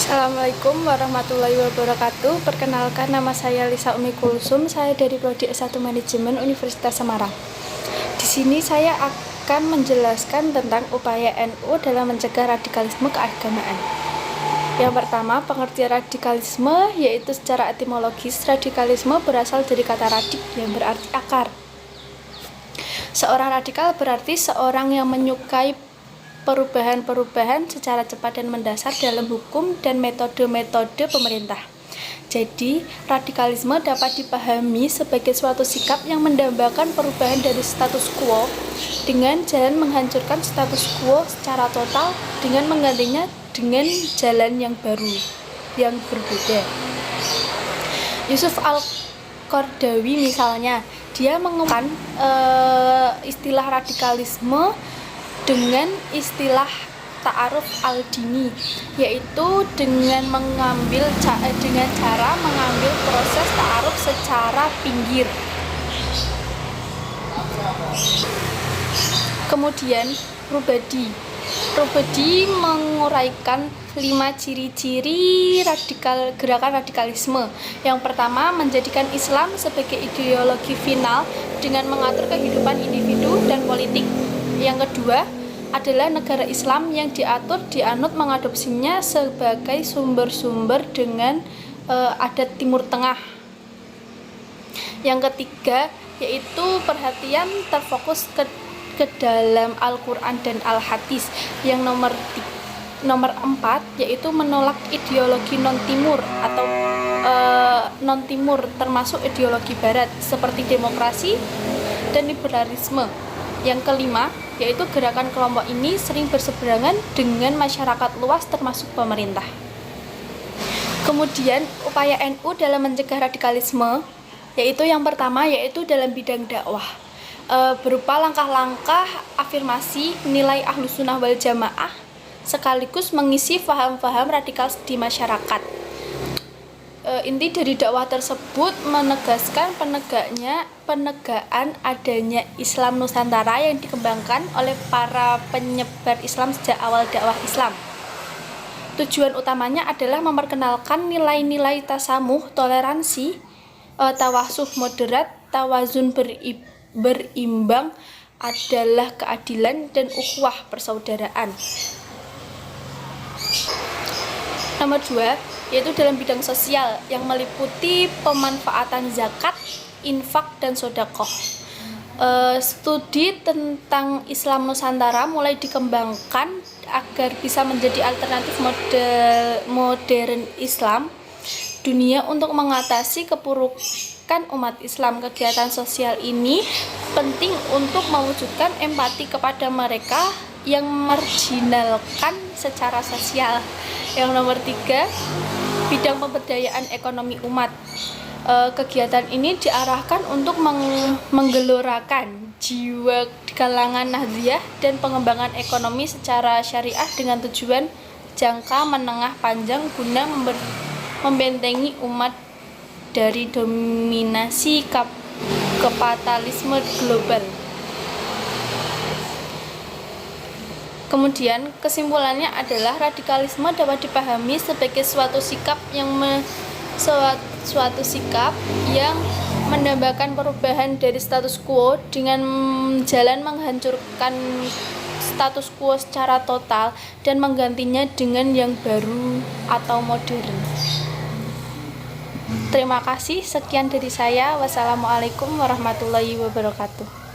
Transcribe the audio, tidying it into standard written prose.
Assalamualaikum warahmatullahi wabarakatuh. Perkenalkan, nama saya Lisa Umi Kulsum. Saya dari Prodi S1 Manajemen Universitas Semarang. Di sini saya akan menjelaskan tentang upaya NU dalam mencegah radikalisme keagamaan. Yang pertama, pengertian radikalisme, yaitu secara etimologis radikalisme berasal dari kata radik yang berarti akar. Seorang radikal berarti seorang yang menyukai perubahan-perubahan secara cepat dan mendasar dalam hukum dan metode-metode pemerintah. Jadi, radikalisme dapat dipahami sebagai suatu sikap yang mendambakan perubahan dari status quo dengan jalan menghancurkan status quo secara total dengan menggantinya dengan jalan yang baru, yang berbeda. Yusuf Al-Qaradawi misalnya, dia mengembangkan istilah radikalisme dengan istilah ta'aruf al-dini, yaitu dengan cara mengambil proses ta'aruf secara pinggir. Kemudian Rubadi menguraikan 5 ciri-ciri gerakan radikalisme. Yang pertama, menjadikan Islam sebagai ideologi final dengan mengatur kehidupan individu dan politik. Yang kedua adalah negara Islam yang dianut mengadopsinya sebagai sumber-sumber dengan adat Timur Tengah. Yang ketiga yaitu perhatian terfokus ke dalam Al-Quran dan Al-Hadis. Yang nomor 4 yaitu menolak ideologi non-timur atau non-timur termasuk ideologi barat seperti demokrasi dan liberalisme. Yang kelima yaitu gerakan kelompok ini sering berseberangan dengan masyarakat luas termasuk pemerintah. Kemudian upaya NU dalam mencegah radikalisme yaitu yang pertama yaitu dalam bidang dakwah, berupa langkah-langkah afirmasi nilai Ahlussunnah wal Jamaah sekaligus mengisi paham-paham radikal di masyarakat. Inti dari dakwah tersebut menegaskan penegaan adanya Islam Nusantara yang dikembangkan oleh para penyebar Islam sejak awal dakwah Islam. Tujuan utamanya adalah memperkenalkan nilai-nilai tasamuh, toleransi, tawasuh moderat, tawazun berimbang, adalah keadilan, dan ukhuwah persaudaraan. Nomor 2 yaitu dalam bidang sosial yang meliputi pemanfaatan zakat, infak, dan sedekah. Studi tentang Islam Nusantara mulai dikembangkan agar bisa menjadi alternatif modern Islam dunia untuk mengatasi keburukan umat Islam. Kegiatan sosial ini penting untuk mewujudkan empati kepada mereka yang marginalkan secara sosial. Yang nomor 3 bidang pemberdayaan ekonomi umat. Kegiatan ini diarahkan untuk menggelorakan jiwa di kalangan Nahdliyah dan pengembangan ekonomi secara syariah dengan tujuan jangka menengah panjang guna membentengi umat dari dominasi kapitalisme global. Kemudian kesimpulannya adalah radikalisme dapat dipahami sebagai suatu sikap yang mendambakan perubahan dari status quo dengan jalan menghancurkan status quo secara total dan menggantinya dengan yang baru atau modern. Terima kasih, sekian dari saya. Wassalamualaikum warahmatullahi wabarakatuh.